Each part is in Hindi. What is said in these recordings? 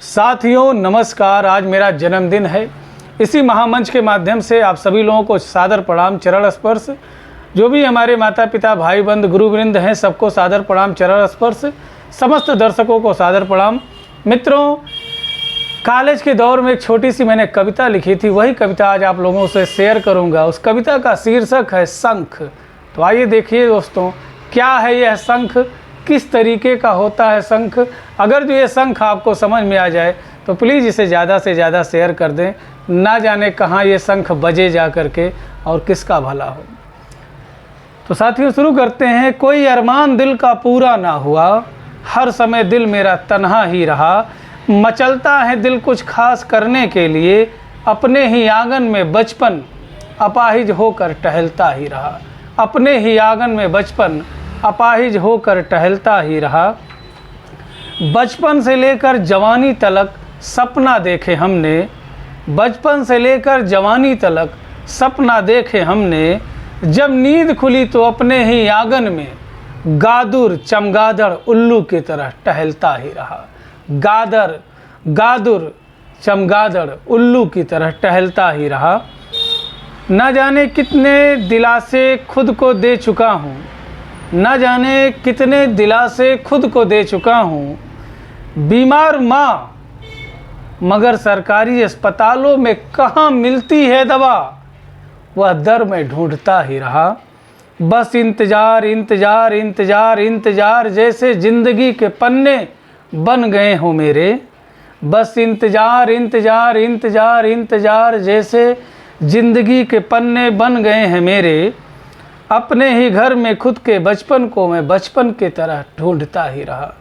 साथियों नमस्कार। आज मेरा जन्मदिन है। इसी महामंच के माध्यम से आप सभी लोगों को सादर प्रणाम, चरण स्पर्श। जो भी हमारे माता पिता, भाई बंधु, गुरुवृंद हैं, सबको सादर प्रणाम, चरण स्पर्श। समस्त दर्शकों को सादर प्रणाम। मित्रों, कॉलेज के दौर में एक छोटी सी मैंने कविता लिखी थी, वही कविता आज आप लोगों से शेयर करूंगा। उस कविता का शीर्षक है शंख। तो आइए देखिए दोस्तों, क्या है यह शंख, किस तरीके का होता है शंख। अगर जो ये शंख आपको समझ में आ जाए तो प्लीज़ इसे ज़्यादा से ज़्यादा शेयर कर दें। ना जाने कहाँ ये शंख बजे जा करके और किसका भला हो। तो साथियों शुरू करते हैं। कोई अरमान दिल का पूरा ना हुआ, हर समय दिल मेरा तन्हा ही रहा। मचलता है दिल कुछ खास करने के लिए, अपने ही आंगन में बचपन अपाहिज होकर टहलता ही रहा। अपने ही आंगन में बचपन अपाहिज होकर टहलता ही रहा। बचपन से लेकर जवानी तलक सपना देखे हमने, बचपन से लेकर जवानी तलक सपना देखे हमने। जब नींद खुली तो अपने ही आंगन में गादुर चमगादड़ उल्लू की तरह टहलता ही रहा। गादुर चमगादड़ उल्लू की तरह टहलता ही रहा। न जाने कितने दिलासे खुद को दे चुका हूँ, न जाने कितने दिलासे खुद को दे चुका हूँ। बीमार माँ मगर सरकारी अस्पतालों में कहाँ मिलती है दवा, वह दर में ढूंढता ही रहा। बस इंतज़ार इंतज़ार इंतज़ार इंतज़ार जैसे ज़िंदगी के पन्ने बन गए हों मेरे। बस इंतज़ार इंतज़ार इंतज़ार इंतज़ार जैसे ज़िंदगी के पन्ने बन गए हैं मेरे। अपने ही घर में खुद के बचपन को मैं बचपन की तरह ढूंढता ही रहा।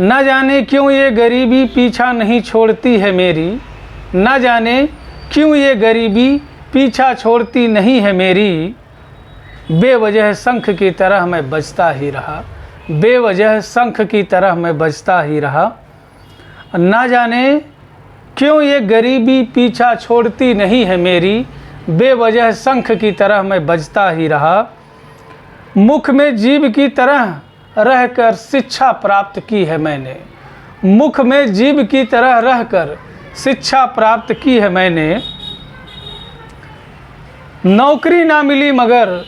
न जाने क्यों ये गरीबी पीछा नहीं छोड़ती है मेरी, न जाने क्यों ये गरीबी पीछा छोड़ती नहीं है मेरी। बेवजह शंख की तरह मैं बजता ही रहा, बेवजह शंख की तरह मैं बजता ही रहा। न जाने क्यों ये गरीबी पीछा छोड़ती नहीं है मेरी, बेवजह शंख की तरह मैं बजता ही रहा। मुख में जीभ की तरह रहकर शिक्षा प्राप्त की है मैंने, मुख में जीभ की तरह रहकर शिक्षा प्राप्त की है मैंने। नौकरी ना मिली मगर,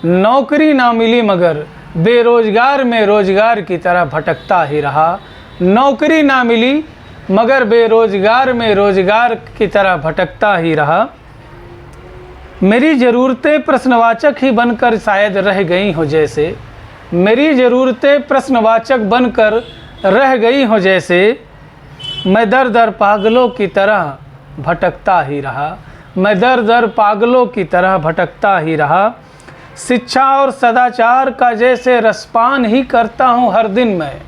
नौकरी ना मिली मगर बेरोजगार में रोजगार की तरह भटकता ही रहा। नौकरी ना मिली मगर बेरोजगार में रोजगार की तरह भटकता ही रहा। मेरी ज़रूरतें प्रश्नवाचक ही बनकर शायद रह गई हो जैसे, मेरी ज़रूरतें प्रश्नवाचक बनकर रह गई हो जैसे। मैं दर दर पागलों की तरह भटकता ही रहा, मैं दर दर पागलों की तरह भटकता ही रहा। शिक्षा और सदाचार का जैसे रसपान ही करता हूँ हर दिन मैं,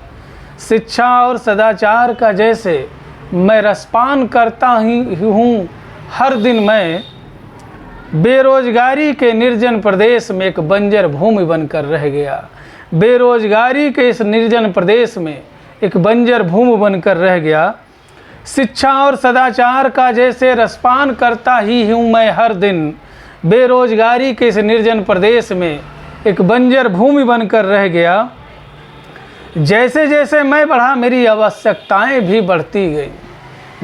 शिक्षा और सदाचार का जैसे मैं रसपान करता ही हूँ हर दिन मैं। बेरोजगारी के निर्जन प्रदेश में एक बंजर भूमि बनकर रह गया, बेरोजगारी के इस निर्जन प्रदेश में एक बंजर भूमि बनकर रह गया। शिक्षा और सदाचार का जैसे रसपान करता ही हूँ मैं हर दिन, बेरोजगारी के इस निर्जन प्रदेश में एक बंजर भूमि बनकर रह गया। जैसे जैसे मैं बढ़ा मेरी आवश्यकताएं भी बढ़ती गई,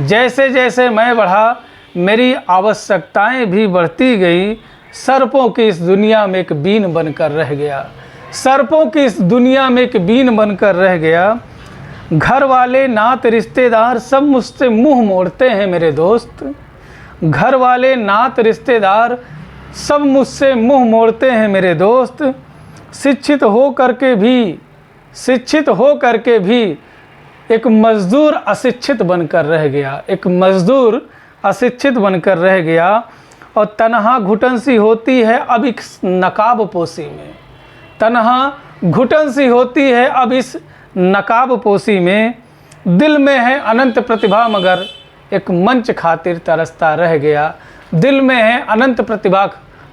जैसे जैसे मैं बढ़ा मेरी आवश्यकताएं भी बढ़ती गई। सर्पों की इस दुनिया में एक बीन बनकर रह गया, सर्पों की इस दुनिया में एक बीन बनकर रह गया। घर वाले नात रिश्तेदार सब मुझसे मुंह मोड़ते हैं मेरे दोस्त, घर वाले नात रिश्तेदार सब मुझसे मुंह मोड़ते हैं मेरे दोस्त। शिक्षित हो करके भी एक मज़दूर अशिक्षित बनकर रह गया, एक मज़दूर अशिक्षित बनकर रह गया। और तन्हा घुटन सी होती है अब इस नकाब पोशी में, तन्हा घुटन सी होती है अब इस नकाब पोशी में। दिल में है अनंत प्रतिभा मगर एक मंच खातिर तरसता रह गया, दिल में है अनंत प्रतिभा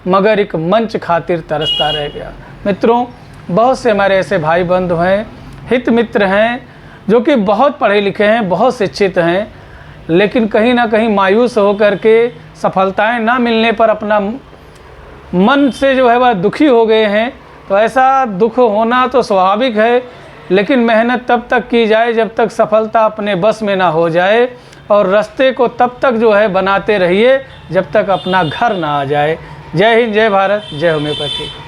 मगर एक मंच खातिर तरसता रह गया। मित्रों, बहुत से हमारे ऐसे भाई बंधु हैं, हित मित्र हैं, जो कि बहुत पढ़े लिखे हैं, बहुत शिक्षित हैं, लेकिन कहीं ना कहीं मायूस होकर के सफलताएं ना मिलने पर अपना मन से जो है वह दुखी हो गए हैं। तो ऐसा दुख होना तो स्वाभाविक है, लेकिन मेहनत तब तक की जाए जब तक सफलता अपने बस में ना हो जाए, और रास्ते को तब तक जो है बनाते रहिए जब तक अपना घर ना आ जाए। जय हिंद, जय भारत, जय होम्योपैथी।